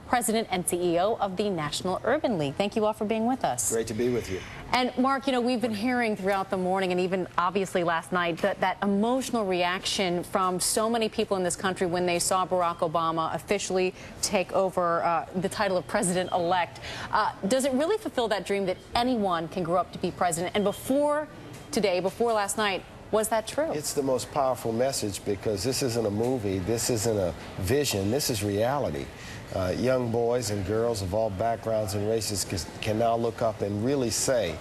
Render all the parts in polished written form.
President and CEO of the National Urban League. Thank you all for being with us. Great to be with you. And Mark, we've been hearing throughout the morning and even obviously last night that emotional reaction from so many people in this country when they saw Barack Obama officially take over the title of president-elect. Does it really fulfill that dream that anyone can grow up to be president? And before last night, was that true? It's the most powerful message because this isn't a movie, this isn't a vision, this is reality. Young boys and girls of all backgrounds and races can now look up and really say,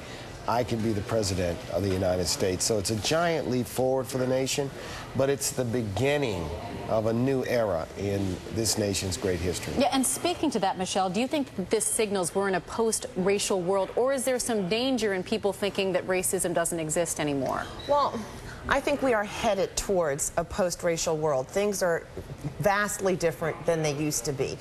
I can be the president of the United States. So it's a giant leap forward for the nation, but it's the beginning of a new era in this nation's great history. Yeah, and speaking to that, Michelle, do you think that this signals we're in a post-racial world, or is there some danger in people thinking that racism doesn't exist anymore? Well, I think we are headed towards a post-racial world. Things are vastly different than they used to be.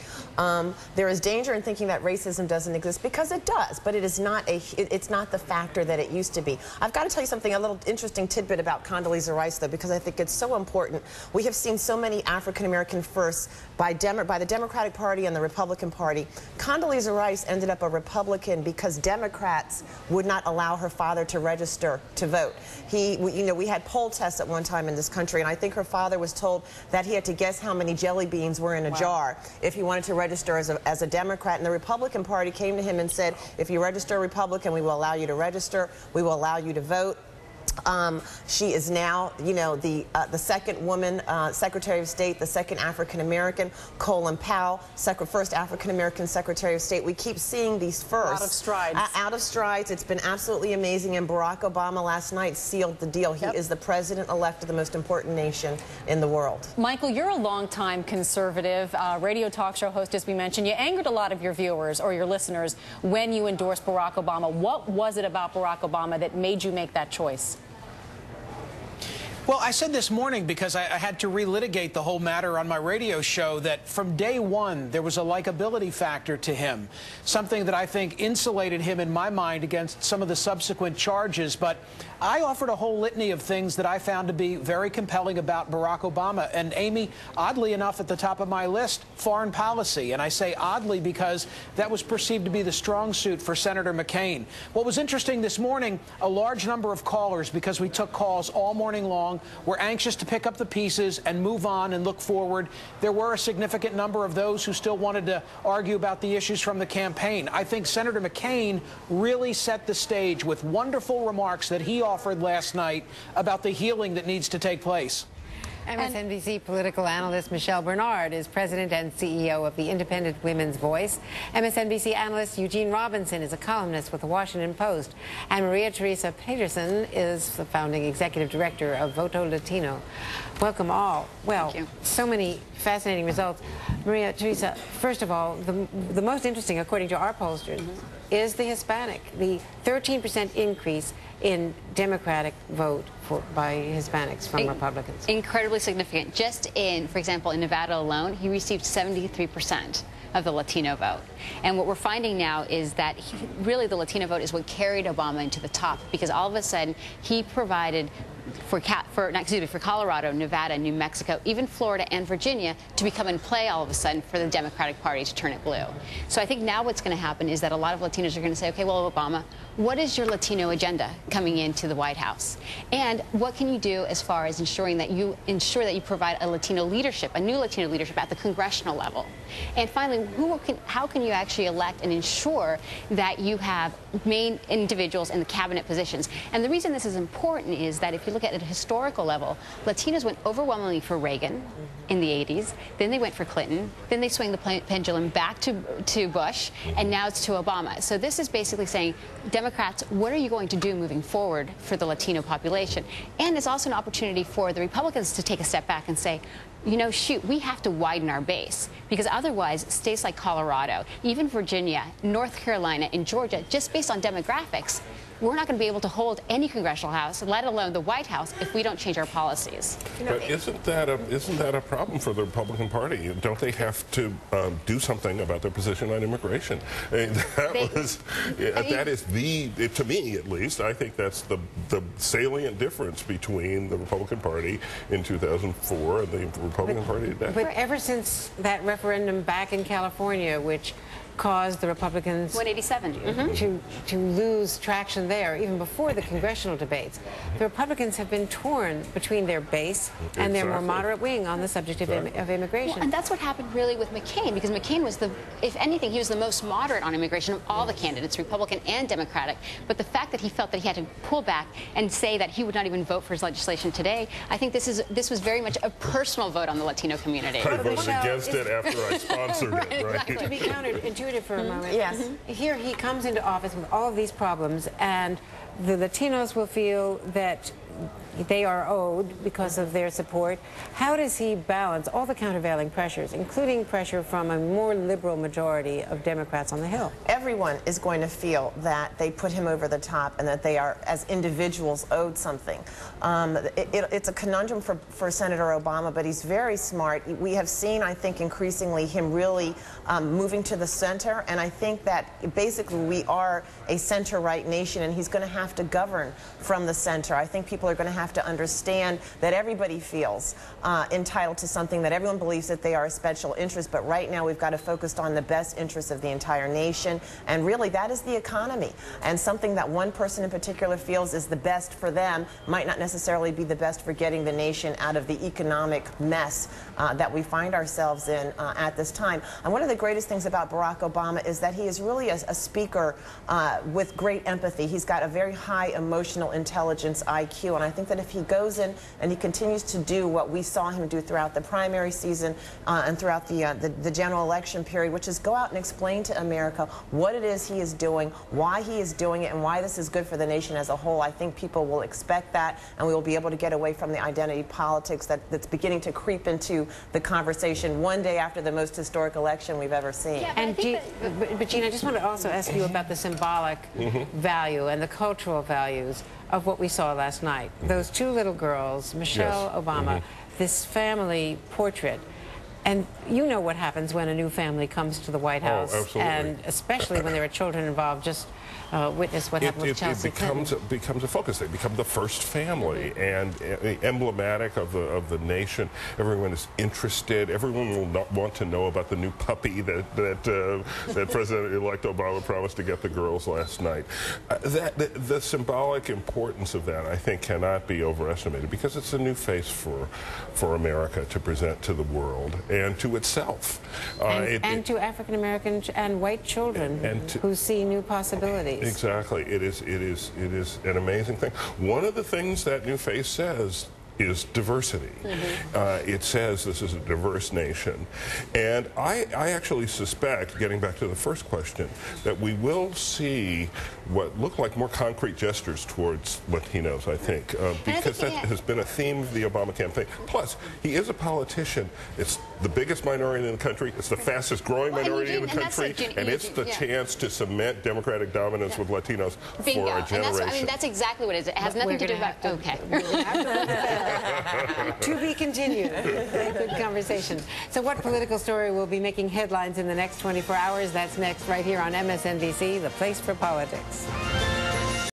There is danger in thinking that racism doesn't exist, because it does, but it is not it's not the factor that it used to be. I've got to tell you something, a little interesting tidbit about Condoleezza Rice, though, because I think it's so important. We have seen so many African-American firsts by the Democratic Party and the Republican Party. Condoleezza Rice ended up a Republican because Democrats would not allow her father to register to vote. We had poll tests at one time in this country, and I think her father was told that he had to guess how many jelly beans were in a jar if he wanted to register as a Democrat. And the Republican Party came to him and said, if you register Republican, we will allow you to register, we will allow you to vote. She is now, the second woman Secretary of State, the second African-American, Colin Powell, first African-American Secretary of State. We keep seeing these firsts. Out of strides. Out of strides. It's been absolutely amazing, and Barack Obama last night sealed the deal. He is the president-elect of the most important nation in the world. Michael, you're a longtime conservative radio talk show host, as we mentioned. You angered a lot of your viewers or your listeners when you endorsed Barack Obama. What was it about Barack Obama that made you make that choice? Well, I said this morning, because I had to relitigate the whole matter on my radio show, that from day one there was a likability factor to him, something that I think insulated him in my mind against some of the subsequent charges. But I offered a whole litany of things that I found to be very compelling about Barack Obama. And Amy, oddly enough, at the top of my list, foreign policy. And I say oddly because that was perceived to be the strong suit for Senator McCain. What was interesting this morning, a large number of callers, because we took calls all morning long, were anxious to pick up the pieces and move on and look forward. There were a significant number of those who still wanted to argue about the issues from the campaign. I think Senator McCain really set the stage with wonderful remarks that he offered last night about the healing that needs to take place. MSNBC political analyst Michelle Bernard is president and CEO of the Independent Women's Voice. MSNBC analyst Eugene Robinson is a columnist with the Washington Post. And Maria Teresa Peterson is the founding executive director of Voto Latino. Welcome all. Well, so many fascinating results. Maria Teresa, first of all, the most interesting, according to our pollsters, is the Hispanic. The 13% increase in Democratic vote by Hispanics from Republicans. Incredibly significant. Just in, for example, in Nevada alone, he received 73% of the Latino vote. And what we're finding now is that really the Latino vote is what carried Obama into the top, because all of a sudden he provided for Colorado, Nevada, New Mexico, even Florida and Virginia to become in play all of a sudden for the Democratic Party to turn it blue. So I think now what's going to happen is that a lot of Latinos are going to say, okay, well, Obama, what is your Latino agenda coming into the White House? And what can you do as far as ensuring that you provide a Latino leadership, a new Latino leadership at the congressional level? And finally, how can you actually elect and ensure that you have main individuals in the cabinet positions? And the reason this is important is that if you look at a historical level, Latinos went overwhelmingly for Reagan in the 80s, then they went for Clinton, then they swing the pendulum back to Bush, and now it's to Obama. So this is basically saying, Democrats, what are you going to do moving forward for the Latino population? And it's also an opportunity for the Republicans to take a step back and say, shoot, we have to widen our base, because otherwise states like Colorado, even Virginia, North Carolina, and Georgia, just based on demographics, we're not going to be able to hold any congressional house, let alone the White House, if we don't change our policies. But isn't that a problem for the Republican Party? Don't they have to do something about their position on immigration? I mean, that is to me at least, I think that's the salient difference between the Republican Party in 2004 and the Republican Party today. But ever since that referendum back in California, which caused the Republicans 187 to lose traction there, even before the congressional debates. The Republicans have been torn between their base and their more moderate wing on the subject of immigration. Well, and that's what happened really with McCain, because McCain was if anything, he was the most moderate on immigration of all the candidates, Republican and Democratic. But the fact that he felt that he had to pull back and say that he would not even vote for his legislation today, I think this was very much a personal vote on the Latino community. I voted against it after I sponsored it, right? To be counterintuitive for a moment. Yes. Here he comes into office with all of these problems, and the Latinos will feel that they are owed because of their support. How does he balance all the countervailing pressures, including pressure from a more liberal majority of Democrats on the Hill? Everyone is going to feel that they put him over the top and that they are, as individuals, owed something. It's a conundrum for Senator Obama, but he's very smart. We have seen, I think, increasingly him really moving to the center, and I think that basically we are a center-right nation, and he's going to have to govern from the center. I think people are going to have to understand that everybody feels entitled to something, that everyone believes that they are a special interest, but right now we've got to focus on the best interests of the entire nation, and really that is the economy. And something that one person in particular feels is the best for them might not necessarily be the best for getting the nation out of the economic mess that we find ourselves in at this time. And one of the greatest things about Barack Obama is that he is really a speaker with great empathy. He's got a very high emotional intelligence IQ, and I think that if he goes in and he continues to do what we saw him do throughout the primary season and throughout the general election period, which is go out and explain to America what it is he is doing, why he is doing it, and why this is good for the nation as a whole, I think people will expect that, and we will be able to get away from the identity politics that's beginning to creep into the conversation one day after the most historic election we've ever seen. Yeah, And but Jean, I just want to also ask you about the symbolic value and the cultural values of what we saw last night. Those two little girls, Michelle Obama, this family portrait. And you know what happens when a new family comes to the White House, and especially when there are children involved. Just witness what happened with Chelsea Clinton. It becomes a focus. They become the first family and emblematic of the nation. Everyone is interested. Everyone will want to know about the new puppy that President-elect Obama promised to get the girls last night. The symbolic importance of that, I think, cannot be overestimated, because it's a new face for America to present to the world and to itself. And to African American and white children who see new possibilities. Exactly. It is an amazing thing. One of the things that new face says is diversity. It says this is a diverse nation. And I actually suspect, getting back to the first question, that we will see what look like more concrete gestures towards Latinos, I think, because that has been a theme of the Obama campaign. Plus, he is a politician. It's the biggest minority in the country. It's the fastest growing minority in the country. And it's the chance to cement Democratic dominance with Latinos for a generation. That's exactly what it is. It has nothing to do about... To be continued. Good conversation. So what political story will be making headlines in the next 24 hours? That's next right here on MSNBC, the place for politics.